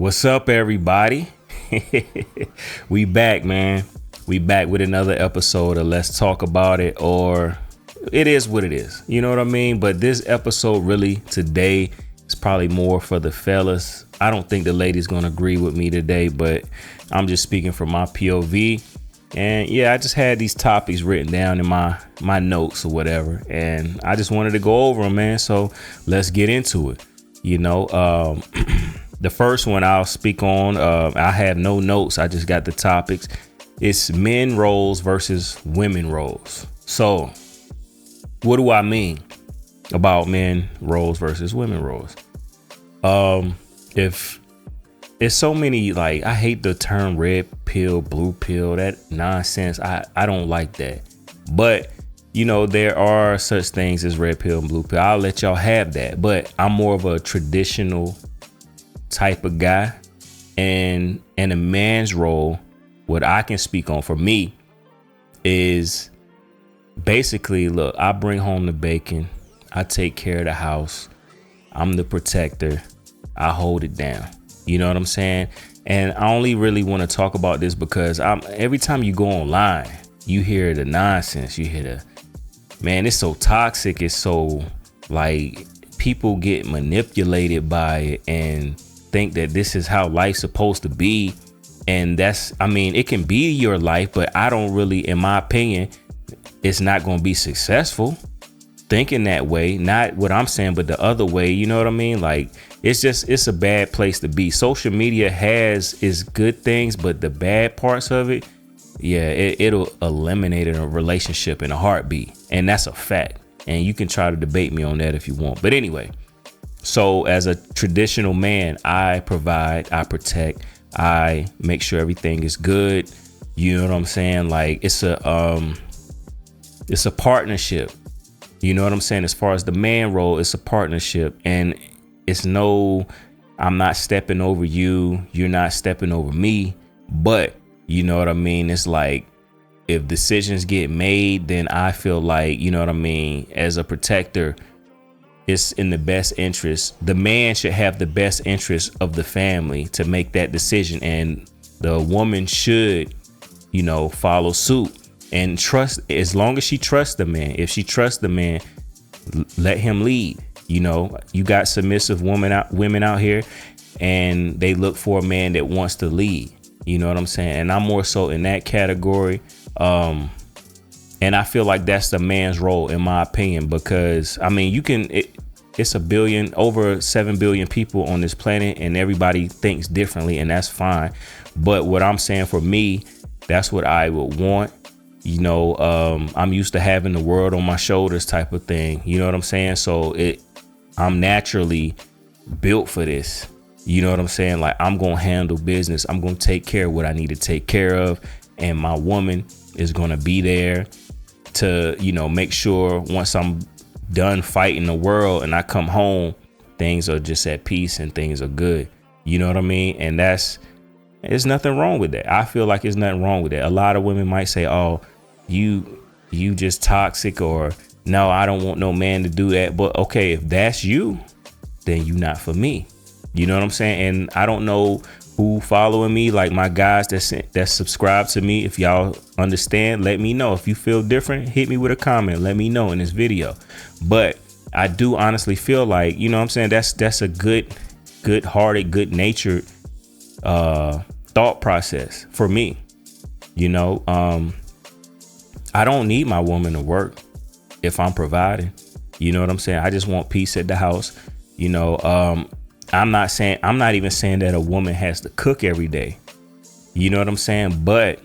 What's up, everybody? We back, man. We back with another episode of Let's Talk About It, or it is what it is. You know what I mean? But this episode really today is probably more for the fellas. I don't think the ladies gonna agree with me today, but I'm just speaking from my POV. And yeah, I just had these topics written down in my notes or whatever, and I just wanted to go over them, man. So let's get into it. You know, the first one I'll speak on, I have no notes. I just got the topics. It's men roles versus women roles. So what do I mean about men roles versus women roles? If it's so many, like, I hate the term red pill, blue pill, that nonsense. I don't like that. But, you know, there are such things as red pill and blue pill. I'll let y'all have that. But I'm more of a traditional type of guy, and in a man's role, what I can speak on for me is basically, look, I bring home the bacon, I take care of the house, I'm the protector, I hold it down. You know what I'm saying? And I only really want to talk about this because every time you go online, you hear the nonsense, you hear man, it's so toxic, it's so, like, people get manipulated by it and think that this is how life's supposed to be. And it can be your life, but I don't really, in my opinion, it's not going to be successful thinking that way. Not what I'm saying, but the other way. You know what I mean? Like, it's a bad place to be. Social media is good things, but the bad parts of it, yeah, it'll eliminate a relationship in a heartbeat. And that's a fact. And you can try to debate me on that if you want. But anyway, so as a traditional man, I provide, I protect, I make sure everything is good. You know what I'm saying? Like, it's a partnership. You know what I'm saying? As far as the man role, it's a partnership, and I'm not stepping over you. You're not stepping over me. But you know what I mean? It's like, if decisions get made, then I feel like, you know what I mean, as a protector, it's in the best interest. The man should have the best interest of the family to make that decision. And the woman should, you know, follow suit and trust, as long as she trusts the man. If she trusts the man, let him lead. You know, you got submissive women out here, and they look for a man that wants to lead. You know what I'm saying? And I'm more so in that category. And I feel like that's the man's role, in my opinion, because I mean, it's over 7 billion people on this planet, and everybody thinks differently, and that's fine. But what I'm saying, for me, that's what I would want. You know, I'm used to having the world on my shoulders type of thing. You know what I'm saying? So I'm naturally built for this. You know what I'm saying? Like, I'm going to handle business. I'm going to take care of what I need to take care of. And my woman is going to be there to, you know, make sure once I'm done fighting the world and I come home, things are just at peace and things are good. You know what I mean? And there's nothing wrong with that. I feel like there's nothing wrong with that. A lot of women might say, oh, you just toxic, or no, I don't want no man to do that. But okay, if that's you, then you not for me. You know what I'm saying? And I don't know who following me, like my guys that subscribe to me. If y'all understand, let me know. If you feel different, hit me with a comment. Let me know in this video. But I do honestly feel like, you know what I'm saying, that's a good-hearted, good-natured thought process for me. You know, I don't need my woman to work if I'm providing. You know what I'm saying? I just want peace at the house. You know, I'm not even saying that a woman has to cook every day. You know what I'm saying? But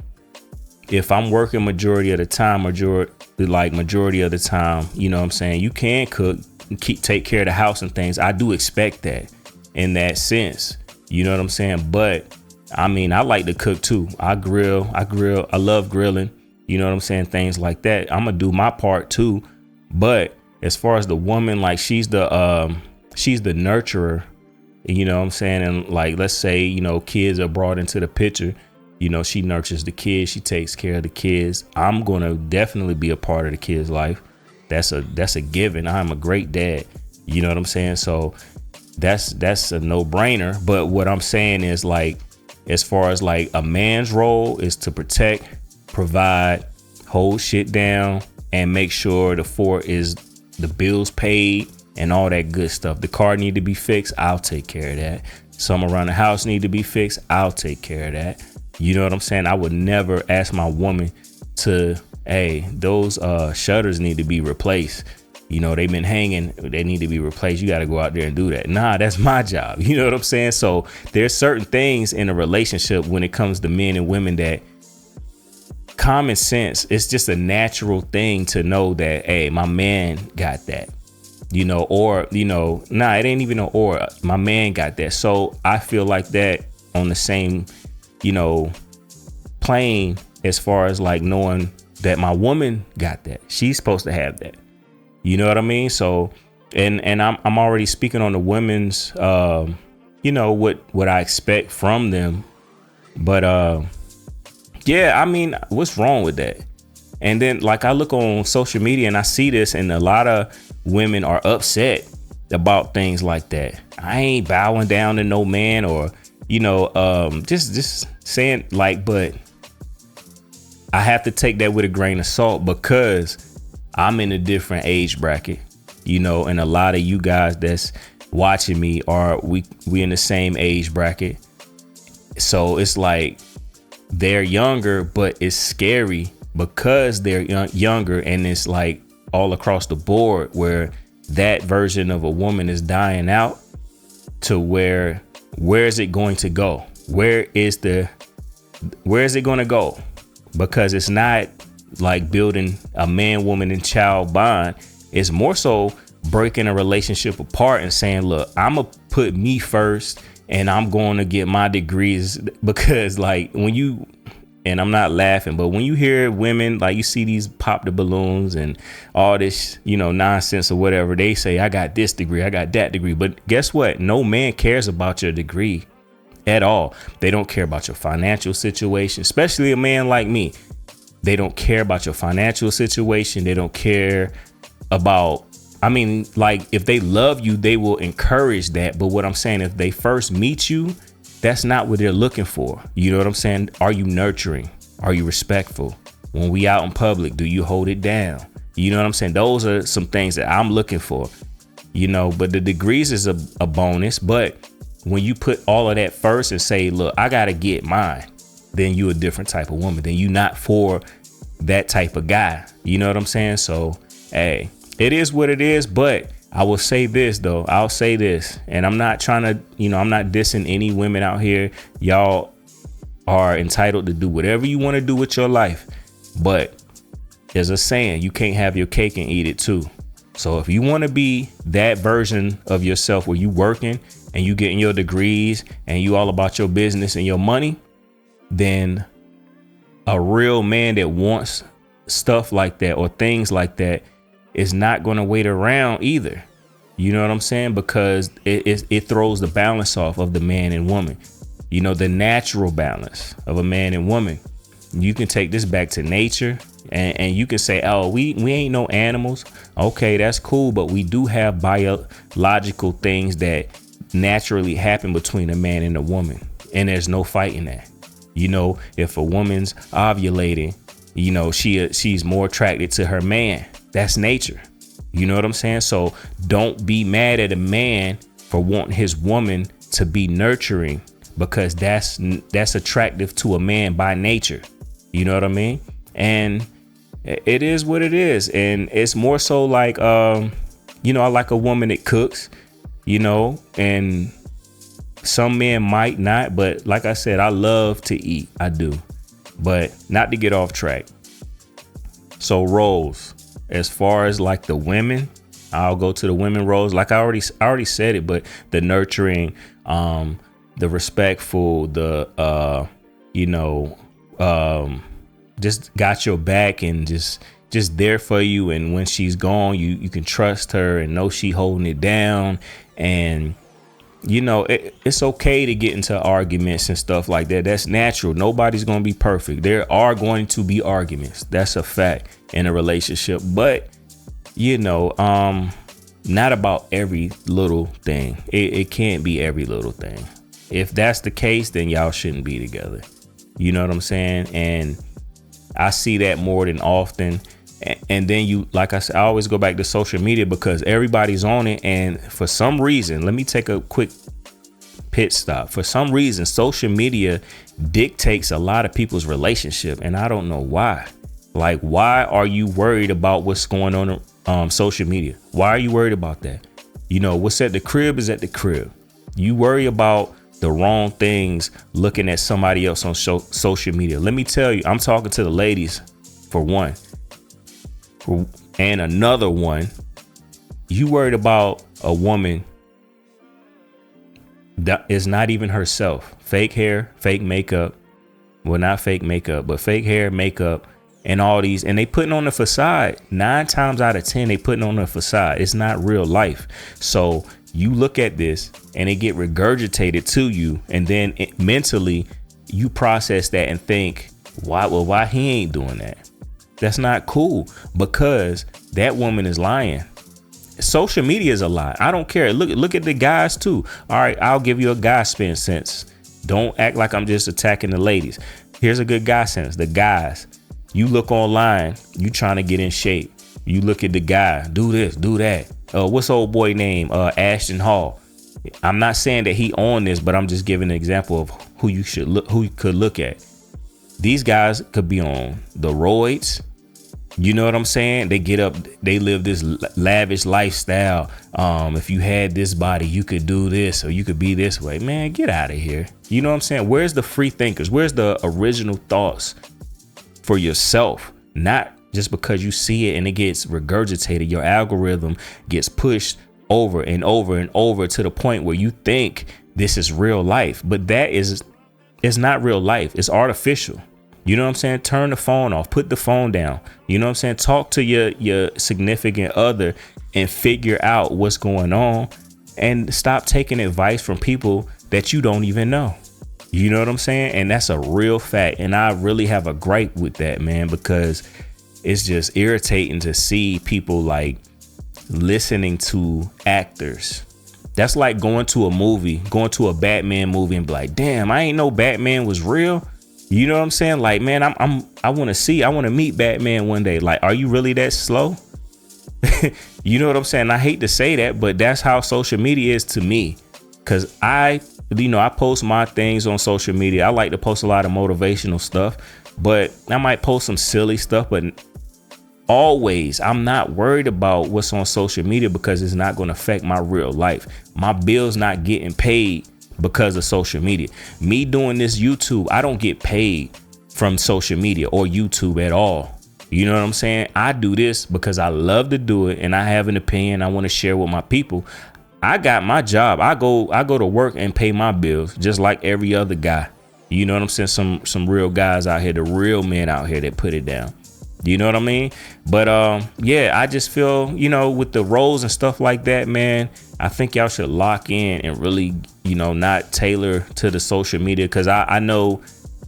if I'm working majority of the time, you know what I'm saying, you can cook, take care of the house and things. I do expect that in that sense. You know what I'm saying? But I mean, I like to cook too. I grill. I love grilling. You know what I'm saying? Things like that. I'm gonna do my part too. But as far as the woman, like, she's the nurturer. You know what I'm saying? And like, let's say, you know, kids are brought into the picture. You know, she nurtures the kids. She takes care of the kids. I'm going to definitely be a part of the kid's life. That's a given. I'm a great dad. You know what I'm saying? So that's a no-brainer. But what I'm saying is, like, as far as like a man's role is to protect, provide, hold shit down, and make sure the bills paid and all that good stuff. The car need to be fixed, I'll take care of that. Some around the house need to be fixed, I'll take care of that. You know what I'm saying? I would never ask my woman to, hey, those shutters need to be replaced. You know, they've been hanging, they need to be replaced. You got to go out there and do that. Nah, that's my job. You know what I'm saying? So there's certain things in a relationship when it comes to men and women that common sense, it's just a natural thing to know that, hey, my man got that. You know, or, you know, nah, it ain't even an or. My man got that. So I feel like that on the same, you know, plane as far as like knowing that my woman got that. She's supposed to have that. You know what I mean? So, and I'm already speaking on the women's, you know, what I expect from them. But yeah, I mean, what's wrong with that? And then like I look on social media and I see this, and a lot of women are upset about things like that. I ain't bowing down to no man, or, you know, just saying like, but I have to take that with a grain of salt because I'm in a different age bracket, you know, and a lot of you guys that's watching me are we in the same age bracket. So it's like they're younger, but it's scary because they're younger, and it's like all across the board where that version of a woman is dying out to where is it going to go? Where is it going to go? Because it's not like building a man, woman, and child bond. It's more so breaking a relationship apart and saying, look, I'm gonna put me first and I'm going to get my degrees. Because like when you, and I'm not laughing, but when you hear women, like you see these pop the balloons and all this, you know, nonsense or whatever, they say, I got this degree, I got that degree. But guess what? No man cares about your degree at all. They don't care about your financial situation, especially a man like me. They don't care about your financial situation. They don't care about, I mean, like if they love you, they will encourage that. But what I'm saying, if they first meet you, that's not what they're looking for. You know what I'm saying? Are you nurturing? Are you respectful? When we out in public, do you hold it down? You know what I'm saying? Those are some things that I'm looking for, you know, but the degrees is a bonus. But when you put all of that first and say, look, I got to get mine, then you a different type of woman. Then you not for that type of guy. You know what I'm saying? So, hey, it is what it is. But I will say this, though. I'll say this, and I'm not trying to, you know, I'm not dissing any women out here. Y'all are entitled to do whatever you want to do with your life. But there's a saying, you can't have your cake and eat it too. So if you want to be that version of yourself where you working and you getting your degrees and you all about your business and your money, then a real man that wants stuff like that or things like that is not going to wait around either. You know what I'm saying? Because it throws the balance off of the man and woman, you know, the natural balance of a man and woman. You can take this back to nature and you can say, oh, we ain't no animals. OK, that's cool. But we do have biological things that naturally happen between a man and a woman. And there's no fighting that. You know, if a woman's ovulating, you know, she's more attracted to her man. That's nature. You know what I'm saying? So don't be mad at a man for wanting his woman to be nurturing, because that's attractive to a man by nature. You know what I mean? And it is what it is. And it's more so like, you know, I like a woman that cooks, you know, and some men might not. But like I said, I love to eat. I do. But not to get off track. So roles, as far as like the women, I'll go to the women roles. Like I already said it, but the nurturing, the respectful, the, you know, just got your back and just there for you. And when she's gone, you can trust her and know she holding it down. And, you know, it's okay to get into arguments and stuff like that. That's natural. Nobody's going to be perfect. There are going to be arguments. That's a fact in a relationship. But, you know, not about every little thing. It can't be every little thing. If that's the case, then y'all shouldn't be together. You know what I'm saying? And I see that more than often. And then you, like I said, I always go back to social media because everybody's on it. And for some reason, let me take a quick pit stop. For some reason, social media dictates a lot of people's relationship. And I don't know why. Like, why are you worried about what's going on social media? Why are you worried about that? You know, what's at the crib is at the crib. You worry about the wrong things looking at somebody else on social media. Let me tell you, I'm talking to the ladies for one. And another one, you worried about a woman that is not even herself. Fake hair, fake makeup. Well, not fake makeup, but fake hair, makeup, and all these. And they putting on the facade. 9 times out of 10, they putting on the facade. It's not real life. So you look at this and it get regurgitated to you. And then mentally you process that and think, why he ain't doing that? That's not cool, because that woman is lying. Social media is a lie. I don't care. Look at the guys too. All right, I'll give you a guy spin sense. Don't act like I'm just attacking the ladies. Here's a good guy sense. The guys, you look online, you trying to get in shape. You look at the guy, do this, do that. What's old boy name? Ashton Hall. I'm not saying that he on this, but I'm just giving an example of who you could look at. These guys could be on the roids. You know what I'm saying? They get up, they live this lavish lifestyle. If you had this body, you could do this or you could be this way. Man, get out of here. You know what I'm saying? Where's the free thinkers? Where's the original thoughts for yourself? Not just because you see it and it gets regurgitated. Your algorithm gets pushed over and over and over to the point where you think this is real life. But it's not real life. It's artificial. You know what I'm saying? Turn the phone off, put the phone down. You know what I'm saying? Talk to your significant other and figure out what's going on, and stop taking advice from people that you don't even know. You know what I'm saying? And that's a real fact. And I really have a gripe with that, man, because it's just irritating to see people like listening to actors. That's like going to a Batman movie and be like, damn, I ain't know Batman was real. You know what I'm saying? Like, man, I want to meet Batman one day. Like, are you really that slow? You know what I'm saying? I hate to say that, but that's how social media is to me. Cause I post my things on social media. I like to post a lot of motivational stuff, but I might post some silly stuff, but always, I'm not worried about what's on social media because it's not going to affect my real life. My bills not getting paid because of social media. Me doing this YouTube, I don't get paid from social media or YouTube at all. You know what I'm saying? I do this because I love to do it and I have an opinion I want to share with my people. I got my job. I go to work and pay my bills just like every other guy. You know what I'm saying? Some real guys out here, the real men out here that put it down. You know what I mean? But yeah, I just feel, with the roles and stuff like that, man, I think y'all should lock in and really, not tailor to the social media, because I know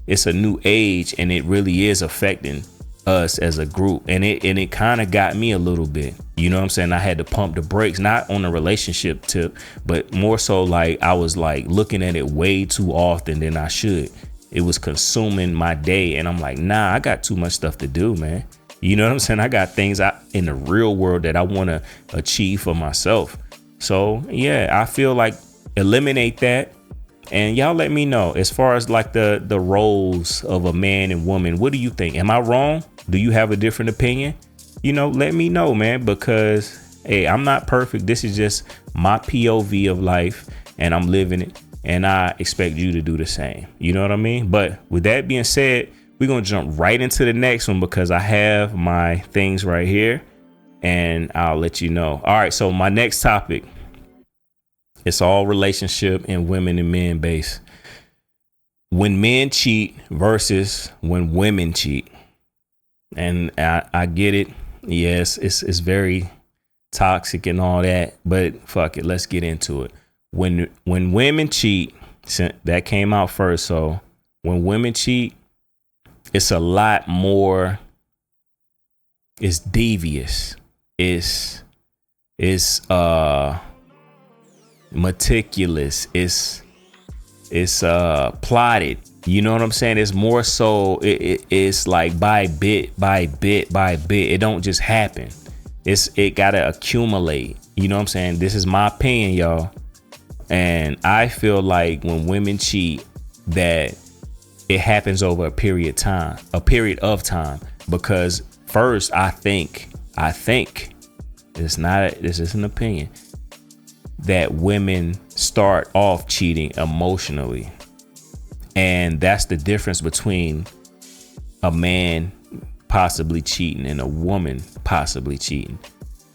it's a new age and it really is affecting us as a group. And it kind of got me a little bit. You know what I'm saying? I had to pump the brakes, not on a relationship tip, but more so like I was like looking at it way too often than I should. It was consuming my day. And I'm like, nah, I got too much stuff to do, man. You know what I'm saying? I got things in the real world that I want to achieve for myself. So, yeah, I feel like eliminate that. And y'all let me know as far as like the roles of a man and woman. What do you think? Am I wrong? Do you have a different opinion? Let me know, man, because, hey, I'm not perfect. This is just my POV of life and I'm living it. And I expect you to do the same. You know what I mean? But with that being said, we're going to jump right into the next one because I have my things right here and I'll let you know. All right. So my next topic, it's all relationship and women and men based. When men cheat versus when women cheat. And I get it. Yes, it's very toxic and all that. But fuck it. Let's get into it. When women cheat, that came out first. So when women cheat, it's a lot more. It's devious. It's It's meticulous. It's plotted. You know what I'm saying? It's more so it's like by bit by bit by bit. It don't just happen. It gotta accumulate. You know what I'm saying? This is my opinion, y'all. And I feel like when women cheat, that it happens over a period of time. Because first, I think this is an opinion, that women start off cheating emotionally. And that's the difference between a man possibly cheating and a woman possibly cheating.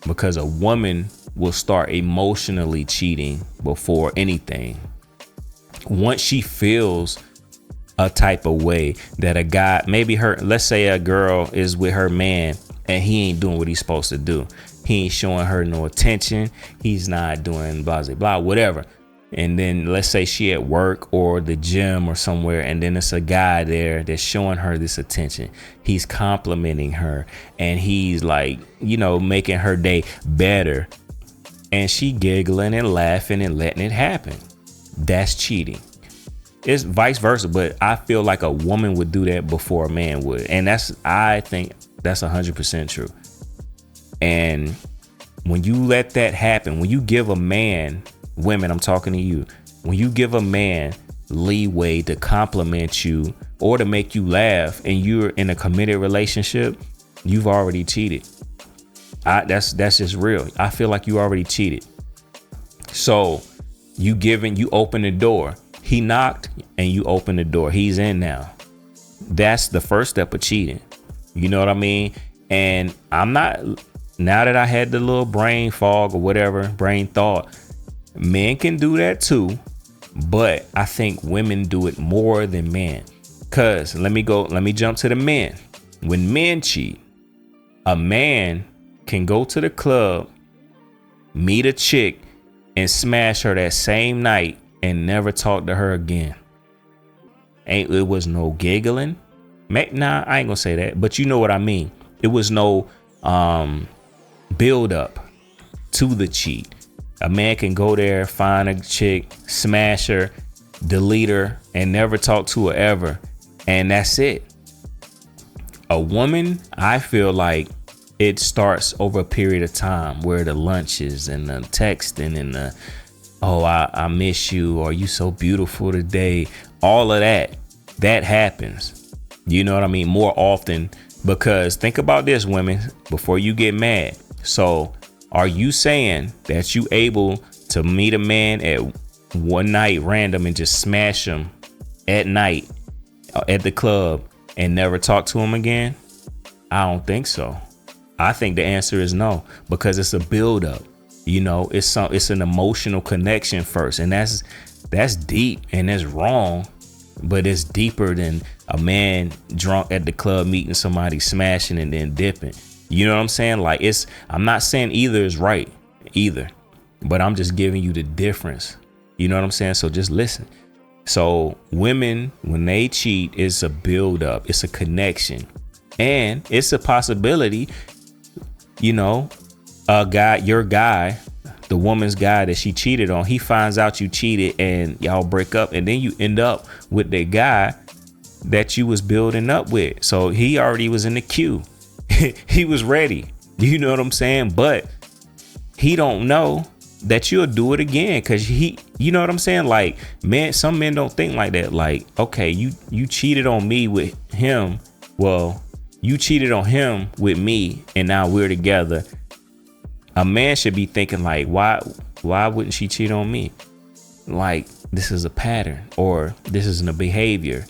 Because a woman will start emotionally cheating before anything. Once she feels a type of way that a guy, maybe let's say a girl is with her man and he ain't doing what he's supposed to do. He ain't showing her no attention. He's not doing blah, blah, blah, whatever. And then let's say she at work or the gym or somewhere, and then it's a guy there that's showing her this attention. He's complimenting her and he's like, making her day better. And she giggling and laughing and letting it happen. That's cheating. It's vice versa, but I feel like a woman would do that before a man would. And I think that's 100% true. And when you let that happen, when you give a man, women, I'm talking to you, when you give a man leeway to compliment you or to make you laugh and you're in a committed relationship, you've already cheated. That's just real. I feel like you already cheated. So you open the door. He knocked and you open the door. He's in now. That's the first step of cheating. You know what I mean? And now that I had the little brain fog or whatever, brain thought, men can do that too. But I think women do it more than men. Cause let me jump to the men. When men cheat, a man can go to the club, meet a chick, and smash her that same night and never talk to her again. It was no giggling. Nah, I ain't gonna say that, but you know what I mean. It was no build up to the cheat. A man can go there, find a chick, smash her, delete her, and never talk to her ever. And that's it. A woman, I feel like it starts over a period of time where the lunches and the texting and the, oh, I miss you, or you so beautiful today. All of that happens. You know what I mean? More often, because think about this, women, before you get mad. So are you saying that you able to meet a man at one night random and just smash him at night at the club and never talk to him again? I don't think so. I think the answer is no, because it's a buildup. It's an emotional connection first, and that's deep and that's wrong, but it's deeper than a man drunk at the club meeting somebody, smashing and then dipping. You know what I'm saying? Like, I'm not saying either is right either, but I'm just giving you the difference. You know what I'm saying? So just listen. So women, when they cheat, it's a buildup, it's a connection, and it's a possibility. Your guy, the woman's guy that she cheated on, he finds out you cheated and y'all break up, and then you end up with the guy that you was building up with. So he already was in the queue. He was ready. You know what I'm saying? But he don't know that you'll do it again, because you know what I'm saying? Like, some men don't think like that. Like, okay, you cheated on me with him. Well, you cheated on him with me, and now we're together. A man should be thinking like, why wouldn't she cheat on me? Like, this is a pattern, or this isn't a behavior.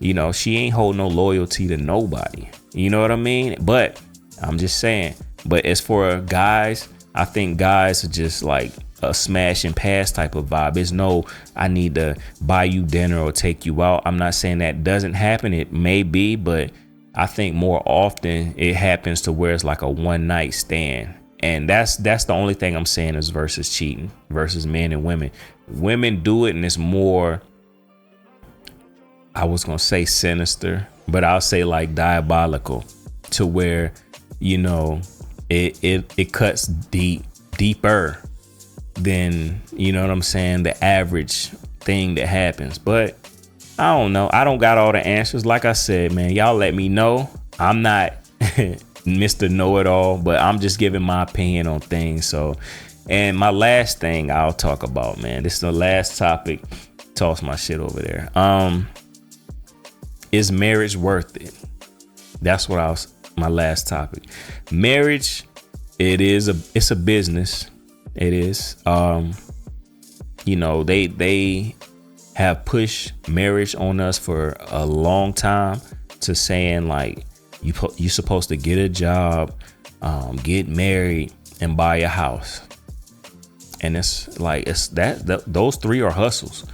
She ain't hold no loyalty to nobody. You know what I mean? But I'm just saying. But as for guys, I think guys are just like a smash and pass type of vibe. It's no, I need to buy you dinner or take you out. I'm not saying that doesn't happen. It may be, but I think more often it happens to where it's like a one night stand. And that's the only thing I'm saying is versus cheating versus men and women. Women do it, and it's more, I was going to say sinister, but I'll say like diabolical, to where, it cuts deep deeper than, you know what I'm saying, the average thing that happens. But I don't know. I don't got all the answers. Like I said, man, y'all let me know. I'm not Mr. Know-It-All, but I'm just giving my opinion on things. So, and my last thing I'll talk about, man, this is the last topic. Toss my shit over there. Is marriage worth it? That's what my last topic. Marriage, it's a business. It is. You know, they have pushed marriage on us for a long time, to saying like you're supposed to get a job, get married, and buy a house. And it's like those three are hustles.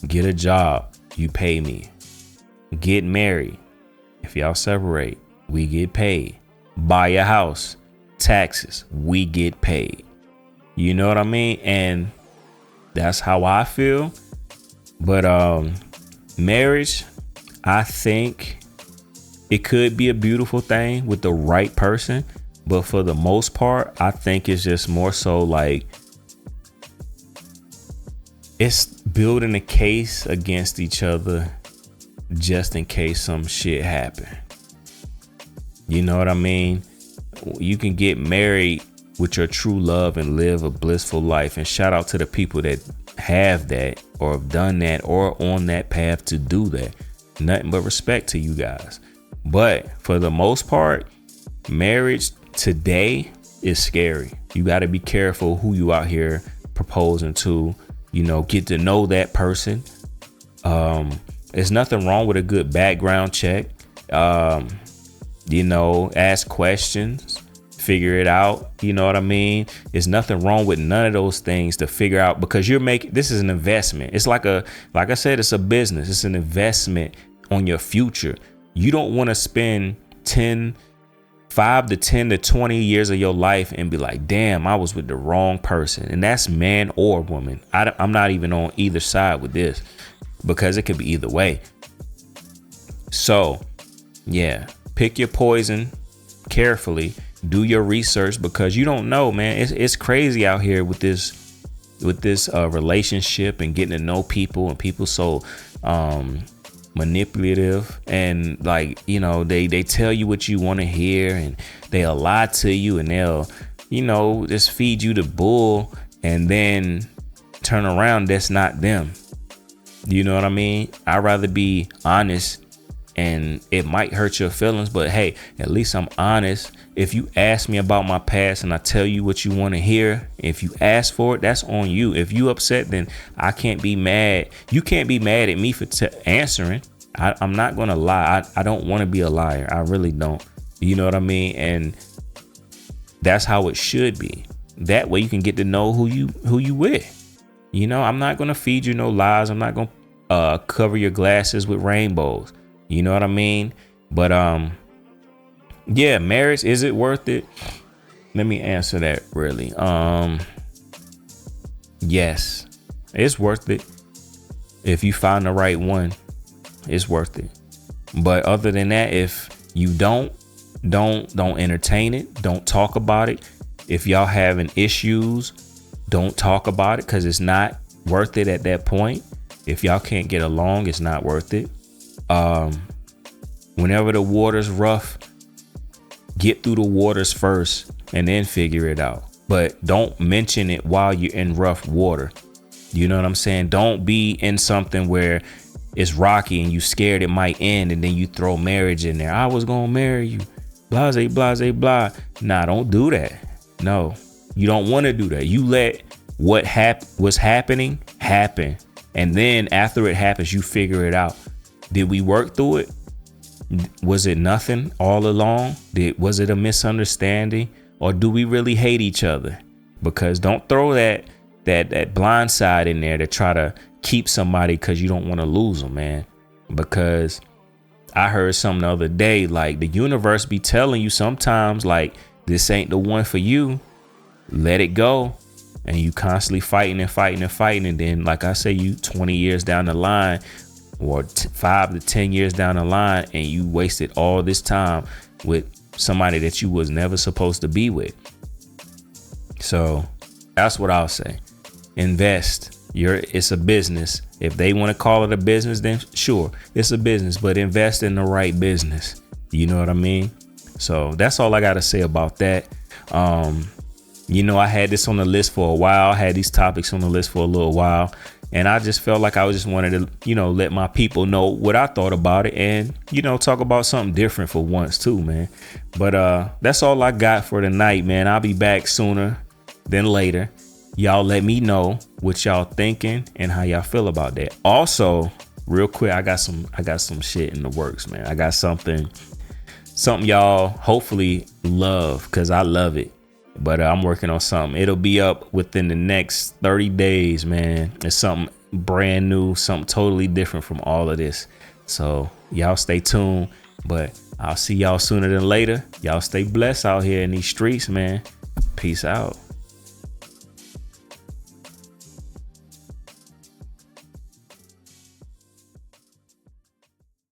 Get a job, you pay me. Get married, if y'all separate, we get paid. Buy a house, taxes, we get paid. You know what I mean? And that's how I feel. But marriage, I think it could be a beautiful thing with the right person. But for the most part, I think it's just more so like it's building a case against each other just in case some shit happen. You know what I mean? You can get married with your true love and live a blissful life. And shout out to the people that have that or have done that or on that path to do that. Nothing but respect to you guys. But for the most part, marriage today is scary. You got to be careful who you out here proposing to. You know, get to know that person. There's nothing wrong with a good background check. You know, ask questions, figure it out. You know what I mean? There's nothing wrong with none of those things to figure out, because this is an investment. It's like I said, it's a business. It's an investment on your future. You don't want to spend 5 to 10 to 20 years of your life and be like, damn, I was with the wrong person. And that's man or woman. I'm not even on either side with this, because it could be either way. So, yeah, pick your poison carefully. Do your research, because you don't know, man. It's crazy out here with this relationship and getting to know people, and people so manipulative, and like, you know, they tell you what you want to hear, and they'll lie to you, and they'll, you know, just feed you the bull and then turn around. That's not them. You know what I mean? I'd rather be honest, and it might hurt your feelings, but hey, at least I'm honest. If you ask me about my past and I tell you what you want to hear, if you ask for it, that's on you. If you upset, then I can't be mad. You can't be mad at me for answering. I'm not going to lie. I don't want to be a liar. I really don't. You know what I mean? And that's how it should be. That way you can get to know who you with. You know, I'm not going to feed you no lies. I'm not going to cover your glasses with rainbows. You know what I mean? But yeah, marriage, is it worth it? Let me answer that really. Yes, it's worth it. If you find the right one, it's worth it. But other than that, if you don't entertain it. Don't talk about it. If y'all having issues, don't talk about it, because it's not worth it at that point. If y'all can't get along, it's not worth it. Whenever the water's rough, get through the waters first and then figure it out. But don't mention it while you're in rough water. You know what I'm saying? Don't be in something where it's rocky and you scared it might end, and then you throw marriage in there. I was gonna marry you. Blase, blase, blah. Nah, don't do that. No, you don't want to do that. You let what was happening happen. And then after it happens, you figure it out. Did we work through it? Was it nothing all along? Was it a misunderstanding? Or do we really hate each other? Because don't throw that blind side in there to try to keep somebody because you don't want to lose them, man. Because I heard something the other day, like the universe be telling you sometimes, like, this ain't the one for you. Let it go. And you constantly fighting and fighting and fighting. And then, like I say, you 20 years down the line, or 5 to 10 years down the line, and you wasted all this time with somebody that you was never supposed to be with. So That's what I'll say. Invest. It's a business. If they want to call it a business, then sure, it's a business, but invest in the right business. You know what I mean? So that's all I got to say about that. I had this on the list for a while. I had these topics on the list for a little while, and I just felt like I just wanted to, let my people know what I thought about it and, talk about something different for once too, man. But that's all I got for tonight, man. I'll be back sooner than later. Y'all let me know what y'all thinking and how y'all feel about that. Also, real quick, I got some shit in the works, man. I got something y'all hopefully love, because I love it. But I'm working on something. It'll be up within the next 30 days, man. It's something brand new, something totally different from all of this. So y'all stay tuned. But I'll see y'all sooner than later. Y'all stay blessed out here in these streets, man. Peace out.